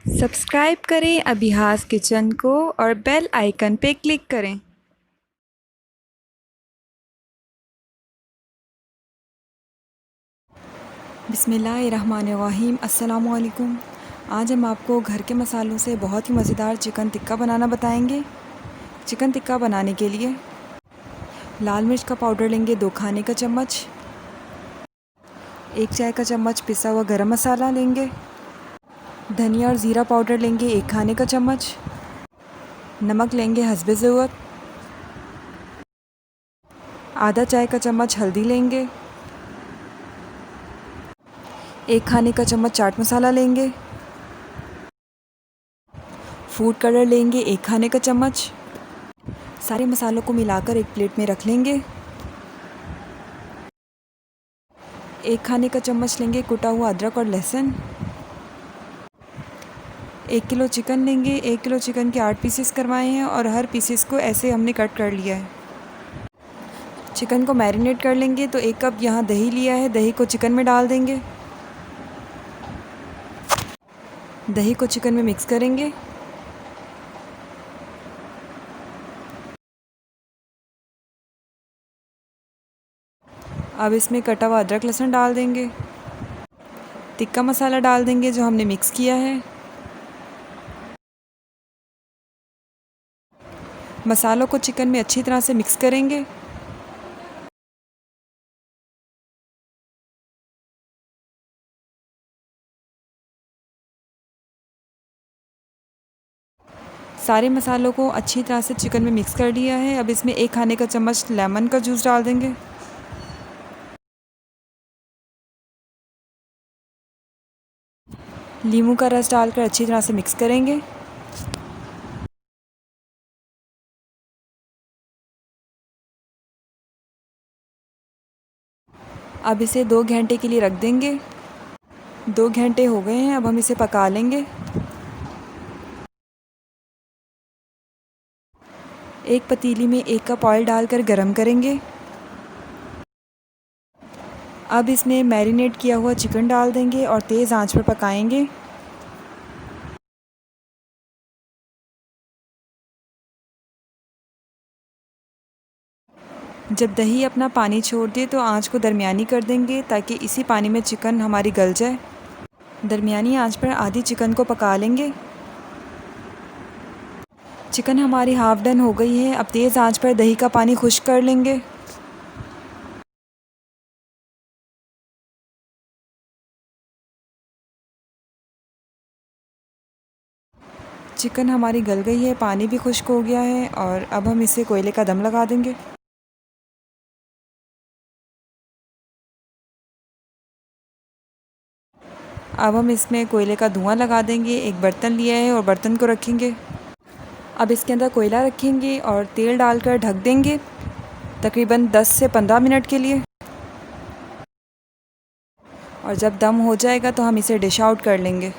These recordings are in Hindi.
सब्सक्राइब करें अभिहास किचन को और बेल आइकन पे क्लिक करें। बिस्मिल्लाहिर्रहमानिर्रहीम। अस्सलामुअलैकुम। आज हम आपको घर के मसालों से बहुत ही मज़ेदार चिकन टिक्का बनाना बताएंगे। चिकन टिक्का बनाने के लिए लाल मिर्च का पाउडर लेंगे 2 खाने का चम्मच, 1 चाय का चम्मच पिसा हुआ गरम मसाला लेंगे, धनिया और ज़ीरा पाउडर लेंगे 1 खाने का चम्मच, नमक लेंगे हस्बे ज़रूरत, आधा चाय का चम्मच हल्दी लेंगे, 1 खाने का चम्मच चाट मसाला लेंगे, फूड कलर लेंगे 1 खाने का चम्मच। सारे मसालों को मिलाकर एक प्लेट में रख लेंगे। 1 खाने का चम्मच लेंगे कुटा हुआ अदरक और लहसुन। 1 किलो चिकन लेंगे। 1 किलो चिकन के 8 पीसेस करवाए हैं और हर पीसेस को ऐसे हमने कट कर लिया है। चिकन को मैरिनेट कर लेंगे तो 1 कप यहाँ दही लिया है, दही को चिकन में डाल देंगे। दही को चिकन में मिक्स करेंगे। अब इसमें कटा हुआ अदरक लहसुन डाल देंगे। टिक्का मसाला डाल देंगे जो हमने मिक्स किया है। मसालों को चिकन में अच्छी तरह से मिक्स करेंगे। सारे मसालों को अच्छी तरह से चिकन में मिक्स कर लिया है। अब इसमें 1 खाने का चम्मच लेमन का जूस डाल देंगे। नींबू का रस डालकर अच्छी तरह से मिक्स करेंगे। अब इसे 2 घंटे के लिए रख देंगे। 2 घंटे हो गए हैं, अब हम इसे पका लेंगे। एक पतीली में 1 कप ऑयल डालकर गरम करेंगे। अब इसमें मैरिनेट किया हुआ चिकन डाल देंगे और तेज़ आंच पर पकाएंगे। जब दही अपना पानी छोड़ दे तो आंच को दरमियानी कर देंगे ताकि इसी पानी में चिकन हमारी गल जाए। दरमियानी आंच पर आधी चिकन को पका लेंगे। चिकन हमारी हाफ़ डन हो गई है। अब तेज़ आंच पर दही का पानी खुश्क कर लेंगे। चिकन हमारी गल गई है, पानी भी खुश्क हो गया है और अब हम इसे कोयले का दम लगा देंगे। अब हम इसमें कोयले का धुआं लगा देंगे। एक बर्तन लिया है और बर्तन को रखेंगे। अब इसके अंदर कोयला रखेंगे और तेल डालकर ढक देंगे तकरीबन 10 से 15 मिनट के लिए। और जब दम हो जाएगा तो हम इसे डिश आउट कर लेंगे।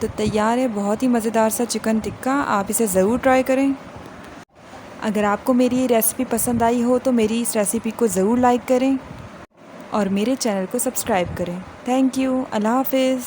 तो तैयार है बहुत ही मज़ेदार सा चिकन टिक्का। आप इसे ज़रूर ट्राई करें। अगर आपको मेरी ये रेसिपी पसंद आई हो तो मेरी इस रेसिपी को ज़रूर लाइक करें और मेरे चैनल को सब्सक्राइब करें। Thank you. अल्लाह हाफ़िज़।